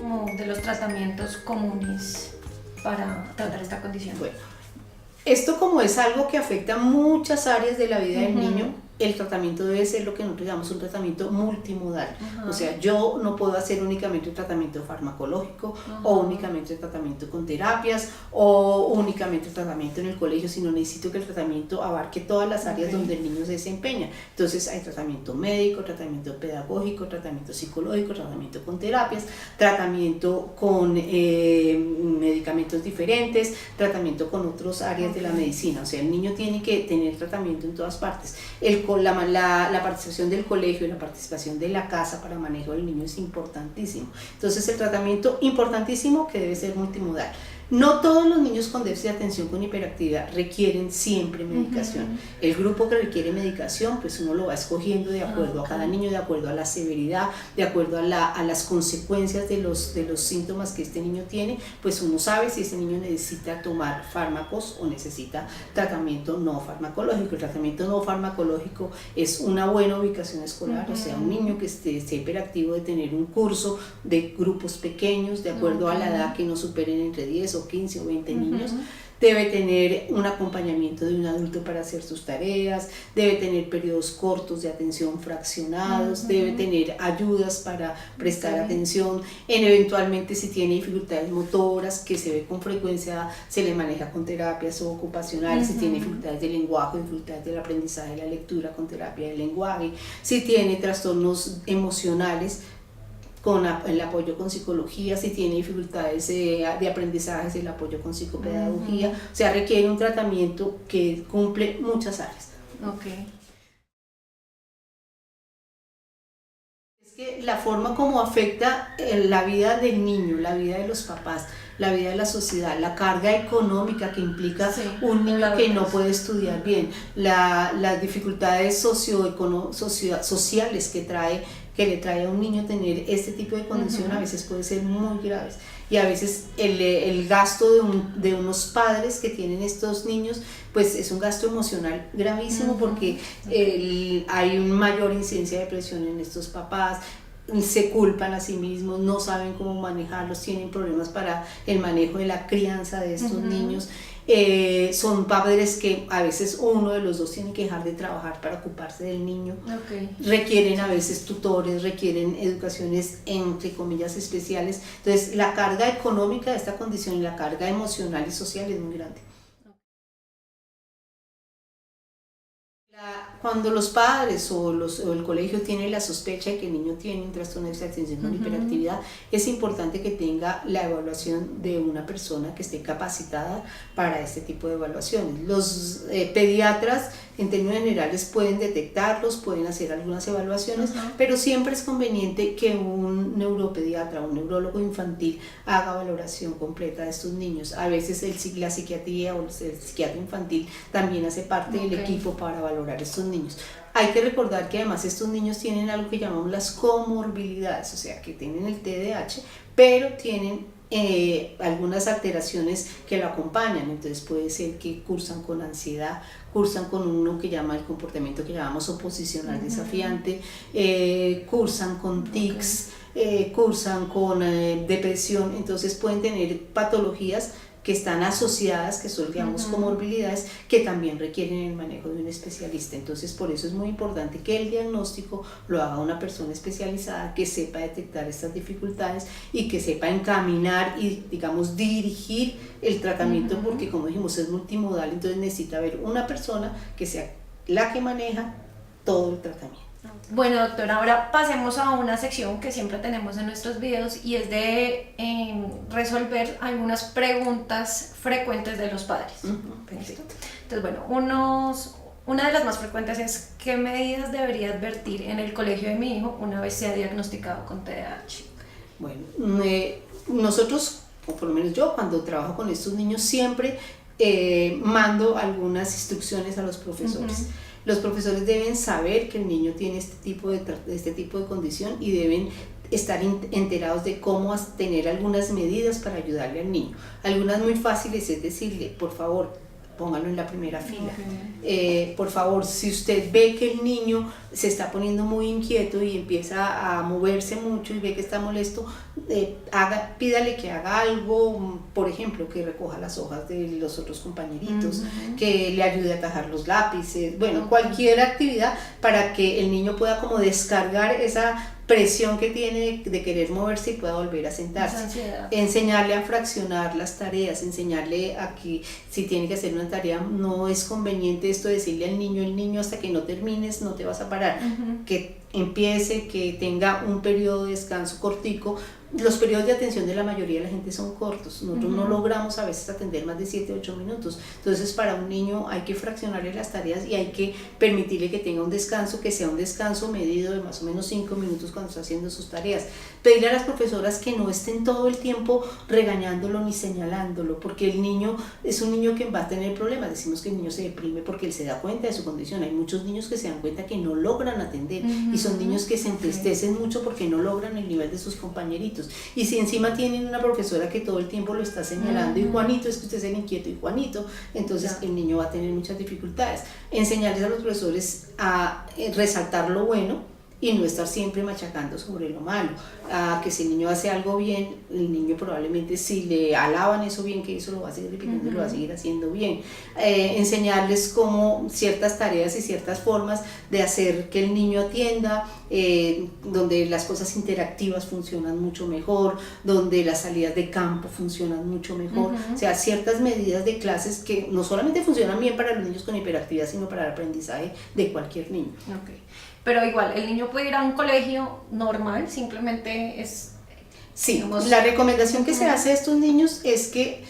como de los tratamientos comunes para tratar esta condición? Bueno, esto como es algo que afecta muchas áreas de la vida del niño, el tratamiento debe ser lo que nosotros llamamos un tratamiento multimodal. O sea, yo no puedo hacer únicamente un tratamiento farmacológico o únicamente un tratamiento con terapias o únicamente un tratamiento en el colegio, sino necesito que el tratamiento abarque todas las áreas donde el niño se desempeña. Entonces hay tratamiento médico, tratamiento pedagógico, tratamiento psicológico, tratamiento con terapias, tratamiento con medicamentos diferentes, tratamiento con otras áreas de la medicina. O sea, el niño tiene que tener tratamiento en todas partes. La participación del colegio y la participación de la casa para manejo del niño es importantísimo. Entonces el tratamiento importantísimo que debe ser multimodal. No todos los niños con déficit de atención con hiperactividad requieren siempre medicación. El grupo que requiere medicación, pues uno lo va escogiendo de acuerdo a cada niño, de acuerdo a la severidad, de acuerdo a las consecuencias de los síntomas que este niño tiene, pues uno sabe si ese niño necesita tomar fármacos o necesita tratamiento no farmacológico. El tratamiento no farmacológico es una buena ubicación escolar, o sea, un niño que esté hiperactivo de tener un curso de grupos pequeños, de acuerdo a la edad que no superen entre 10 o 15 o 20 niños, debe tener un acompañamiento de un adulto para hacer sus tareas, debe tener periodos cortos de atención fraccionados, debe tener ayudas para prestar atención, eventualmente si tiene dificultades motoras, que se ve con frecuencia, se le maneja con terapias ocupacionales, si tiene dificultades de lenguaje, dificultades del aprendizaje de la lectura con terapia del lenguaje, si tiene trastornos emocionales, con el apoyo con psicología, si tiene dificultades de aprendizaje, el apoyo con psicopedagogía, o sea, requiere un tratamiento que cumple muchas áreas. Es que la forma como afecta la vida del niño, la vida de los papás, la vida de la sociedad, la carga económica que implica un niño que no puede estudiar bien, las dificultades sociales que le trae a un niño tener este tipo de condición, a veces puede ser muy graves. Y a veces el gasto de unos padres que tienen estos niños, pues es un gasto emocional gravísimo, porque hay una mayor incidencia de depresión en estos papás, se culpan a sí mismos, no saben cómo manejarlos, tienen problemas para el manejo de la crianza de estos niños. Son padres que a veces uno de los dos tiene que dejar de trabajar para ocuparse del niño. Requieren a veces tutores, requieren educaciones entre comillas especiales. Entonces la carga económica de esta condición y la carga emocional y social es muy grande. Cuando los padres o el colegio tienen la sospecha de que el niño tiene un trastorno de atención con hiperactividad, es importante que tenga la evaluación de una persona que esté capacitada para este tipo de evaluaciones. Los pediatras en términos generales pueden detectarlos, pueden hacer algunas evaluaciones, pero siempre es conveniente que un neuropediatra o un neurólogo infantil haga valoración completa de estos niños. A veces la psiquiatría o el psiquiatra infantil también hace parte del equipo para valorar estos niños. Hay que recordar que además estos niños tienen algo que llamamos las comorbilidades, o sea que tienen el TDAH, pero tienen algunas alteraciones que lo acompañan. Entonces puede ser que cursan con ansiedad, cursan con uno que llama el comportamiento que llamamos oposicional desafiante, cursan con tics, cursan con depresión. Entonces pueden tener patologías que están asociadas, que son, digamos, comorbilidades, que también requieren el manejo de un especialista. Entonces, por eso es muy importante que el diagnóstico lo haga una persona especializada que sepa detectar estas dificultades y que sepa encaminar y, digamos, dirigir el tratamiento, porque, como dijimos, es multimodal, entonces necesita haber una persona que sea la que maneja todo el tratamiento. Bueno, doctora, ahora pasemos a una sección que siempre tenemos en nuestros videos, y es de resolver algunas preguntas frecuentes de los padres. Perfecto. Entonces, bueno, una de las más frecuentes es: ¿qué medidas debería advertir en el colegio de mi hijo una vez sea diagnosticado con TDAH? Bueno, nosotros, o por lo menos yo, cuando trabajo con estos niños, siempre mando algunas instrucciones a los profesores. Los profesores deben saber que el niño tiene este tipo de condición y deben estar enterados de cómo tener algunas medidas para ayudarle al niño. Algunas muy fáciles es decirle: por favor, póngalo en la primera fila. Por favor, si usted ve que el niño se está poniendo muy inquieto y empieza a moverse mucho y ve que está molesto, pídale que haga algo, por ejemplo, que recoja las hojas de los otros compañeritos, que le ayude a tajar los lápices, bueno, cualquier actividad para que el niño pueda como descargar esa presión que tiene de querer moverse y pueda volver a sentarse. Enseñarle a fraccionar las tareas, enseñarle a que si tiene que hacer una tarea no es conveniente esto de decirle al niño, el niño hasta que no termines no te vas a parar, que empiece, que tenga un periodo de descanso cortico. Los periodos de atención de la mayoría de la gente son cortos, nosotros no logramos a veces atender más de 7 o 8 minutos, entonces para un niño hay que fraccionarle las tareas y hay que permitirle que tenga un descanso, que sea un descanso medido de más o menos 5 minutos cuando está haciendo sus tareas. Pedirle a las profesoras que no estén todo el tiempo regañándolo ni señalándolo, porque el niño es un niño que va a tener problemas. Decimos que el niño se deprime porque él se da cuenta de su condición. Hay muchos niños que se dan cuenta que no logran atender y son niños que se entristecen mucho porque no logran el nivel de sus compañeritos. Y si encima tienen una profesora que todo el tiempo lo está señalando, y Juanito, es que usted es el inquieto, y Juanito, entonces el niño va a tener muchas dificultades. Enseñarles a los profesores a resaltar lo bueno y no estar siempre machacando sobre lo malo, que si el niño hace algo bien, el niño probablemente si le alaban eso bien que hizo, lo va a seguir repitiendo, lo va a seguir haciendo bien. Enseñarles como ciertas tareas y ciertas formas de hacer que el niño atienda, donde las cosas interactivas funcionan mucho mejor, donde las salidas de campo funcionan mucho mejor, o sea, ciertas medidas de clases que no solamente funcionan bien para los niños con hiperactividad, sino para el aprendizaje de cualquier niño. Pero igual, el niño puede ir a un colegio normal, simplemente es... Sí, digamos, la recomendación que se hace a estos niños es que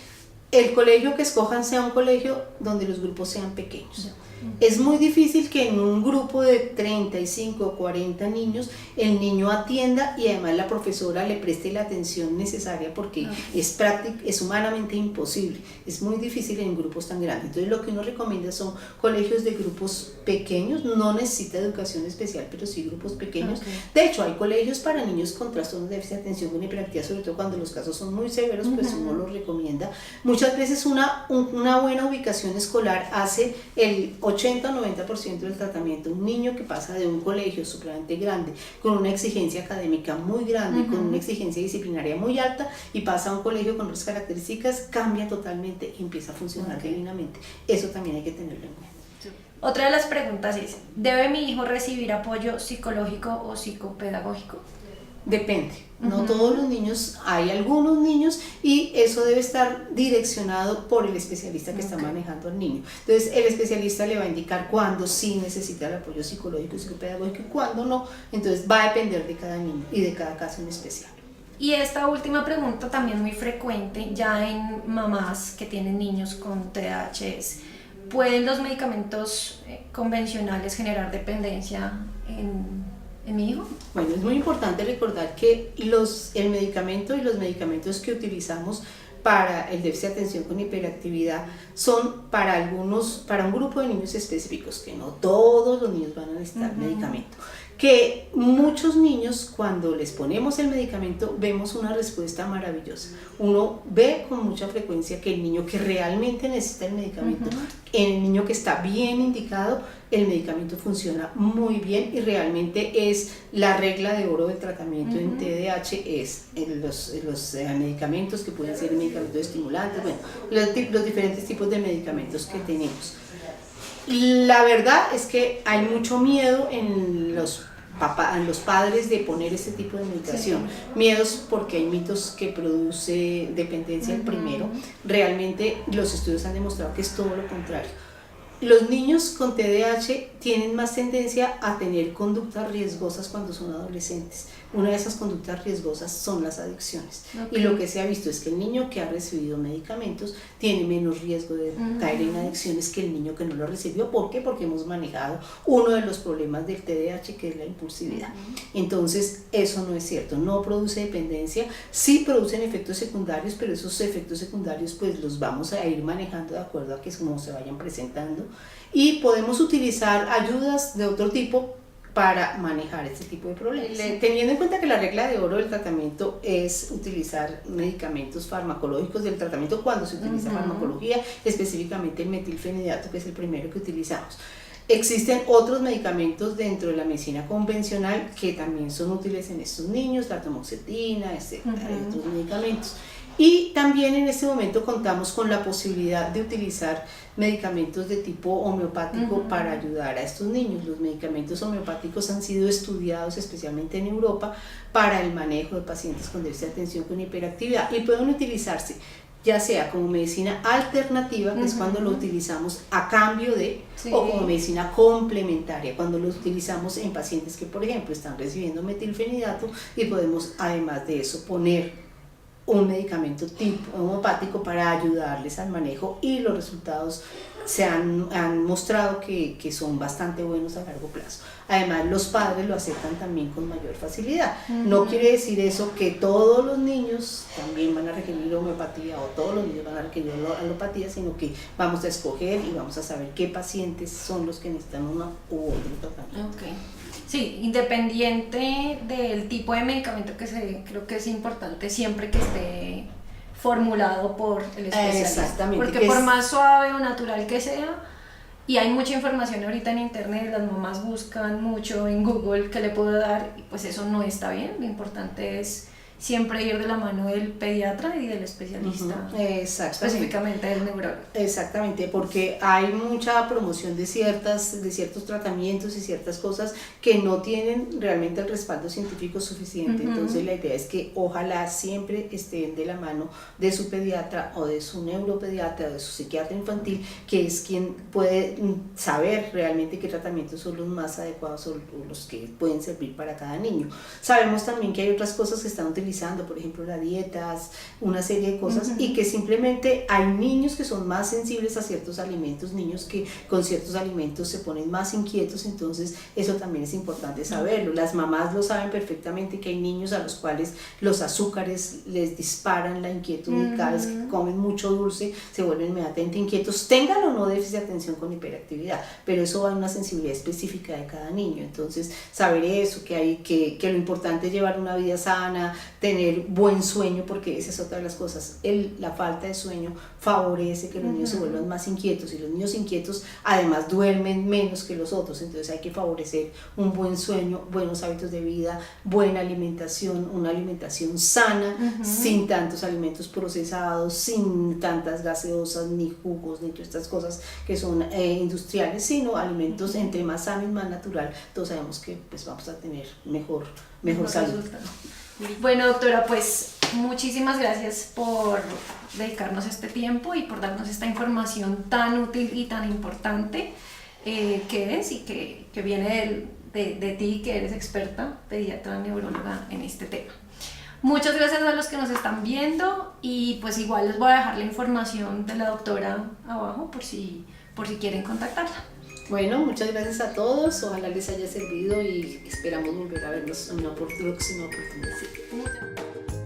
el colegio que escojan sea un colegio donde los grupos sean pequeños. Es muy difícil que en un grupo de 35 o 40 niños el niño atienda y además la profesora le preste la atención necesaria, porque es humanamente imposible, es muy difícil en grupos tan grandes. Entonces lo que uno recomienda son colegios de grupos pequeños, no necesita educación especial, pero sí grupos pequeños. De hecho, hay colegios para niños con trastornos de déficit de atención con hiperactividad, sobre todo cuando los casos son muy severos, pues uno los recomienda. Muchas veces una buena ubicación escolar hace el 80 o 90% del tratamiento. Un niño que pasa de un colegio supremamente grande, con una exigencia académica muy grande, con una exigencia disciplinaria muy alta, y pasa a un colegio con otras características, cambia totalmente y empieza a funcionar divinamente. Eso también hay que tenerlo en cuenta. Otra de las preguntas es, ¿debe mi hijo recibir apoyo psicológico o psicopedagógico? Depende, no todos los niños, hay algunos niños y eso debe estar direccionado por el especialista que está manejando al niño. Entonces el especialista le va a indicar cuándo sí necesita el apoyo psicológico y psicopedagógico y cuándo no, entonces va a depender de cada niño y de cada caso en especial. Y esta última pregunta también muy frecuente ya en mamás que tienen niños con TDAH es, ¿pueden los medicamentos convencionales generar dependencia en mi hijo? Bueno, es muy importante recordar que el medicamento y los medicamentos que utilizamos para el déficit de atención con hiperactividad son para un grupo de niños específicos, que no todos los niños van a necesitar medicamento. Que muchos niños, cuando les ponemos el medicamento, vemos una respuesta maravillosa. Uno ve con mucha frecuencia que el niño que realmente necesita el medicamento, el niño que está bien indicado, el medicamento funciona muy bien y realmente es la regla de oro del tratamiento en TDAH, es los medicamentos que pueden ser medicamentos estimulantes, bueno, los diferentes tipos de medicamentos que tenemos. La verdad es que hay mucho miedo en los padres de poner este tipo de medicación. Miedos porque hay mitos que produce dependencia el primero. Realmente los estudios han demostrado que es todo lo contrario. Los niños con TDAH tienen más tendencia a tener conductas riesgosas cuando son adolescentes. Una de esas conductas riesgosas son las adicciones. Y lo que se ha visto es que el niño que ha recibido medicamentos tiene menos riesgo de caer en adicciones que el niño que no lo recibió. ¿Por qué? Porque hemos manejado uno de los problemas del TDAH, que es la impulsividad. Entonces, eso no es cierto. No produce dependencia. Sí producen efectos secundarios, pero esos efectos secundarios pues los vamos a ir manejando de acuerdo a que como se vayan presentando. Y podemos utilizar ayudas de otro tipo, para manejar este tipo de problemas. Teniendo en cuenta que la regla de oro del tratamiento es utilizar medicamentos farmacológicos del tratamiento cuando se utiliza farmacología, específicamente el metilfenidato, que es el primero que utilizamos. Existen otros medicamentos dentro de la medicina convencional que también son útiles en estos niños, la tamoxetina, hay otros medicamentos. Y también en este momento contamos con la posibilidad de utilizar medicamentos de tipo homeopático para ayudar a estos niños. Los medicamentos homeopáticos han sido estudiados especialmente en Europa para el manejo de pacientes con déficit de atención con hiperactividad y pueden utilizarse ya sea como medicina alternativa, que es cuando lo utilizamos a cambio de, o como medicina complementaria, cuando lo utilizamos en pacientes que, por ejemplo, están recibiendo metilfenidato y podemos, además de eso, poner un medicamento tipo homeopático para ayudarles al manejo y los resultados se han mostrado que son bastante buenos a largo plazo. Además, los padres lo aceptan también con mayor facilidad. No quiere decir eso que todos los niños también van a requerir homeopatía o todos los niños van a requerir alopatía, sino que vamos a escoger y vamos a saber qué pacientes son los que necesitan uno u otro tratamiento. Okay. Sí, independiente del tipo de medicamento creo que es importante siempre que esté formulado por el especialista. Exactamente. Porque por más suave o natural que sea, y hay mucha información ahorita en internet, las mamás buscan mucho en Google qué le puedo dar, y pues eso no está bien. Lo importante es siempre ir de la mano del pediatra y del especialista, específicamente del neurólogo. Exactamente, porque hay mucha promoción de ciertos tratamientos y ciertas cosas que no tienen realmente el respaldo científico suficiente. Entonces la idea es que ojalá siempre estén de la mano de su pediatra o de su neuropediatra o de su psiquiatra infantil, que es quien puede saber realmente qué tratamientos son los más adecuados o los que pueden servir para cada niño. Sabemos también que hay otras cosas que están utilizando, por ejemplo las dietas, una serie de cosas, y que simplemente hay niños que son más sensibles a ciertos alimentos, niños que con ciertos alimentos se ponen más inquietos, entonces eso también es importante saberlo. Las mamás lo saben perfectamente, que hay niños a los cuales los azúcares les disparan la inquietud y cada vez que comen mucho dulce se vuelven inmediatamente inquietos, tengan o no déficit de atención con hiperactividad, pero eso va a una sensibilidad específica de cada niño. Entonces saber eso, que lo importante es llevar una vida sana, tener buen sueño, porque esa es otra de las cosas. La falta de sueño favorece que los niños se vuelvan más inquietos, y los niños inquietos además duermen menos que los otros. Entonces hay que favorecer un buen sueño, buenos hábitos de vida, buena alimentación, una alimentación sana, sin tantos alimentos procesados, sin tantas gaseosas, ni jugos, ni todas estas cosas que son industriales, sino alimentos entre más sanos, más natural. Todos sabemos que pues vamos a tener mejor salud. Bueno, doctora, pues muchísimas gracias por dedicarnos este tiempo y por darnos esta información tan útil y tan importante que es y que viene de ti, que eres experta, pediatra, neuróloga en este tema. Muchas gracias a los que nos están viendo, y pues igual les voy a dejar la información de la doctora abajo por si quieren contactarla. Bueno, muchas gracias a todos, ojalá les haya servido y esperamos volver a vernos en una próxima oportunidad.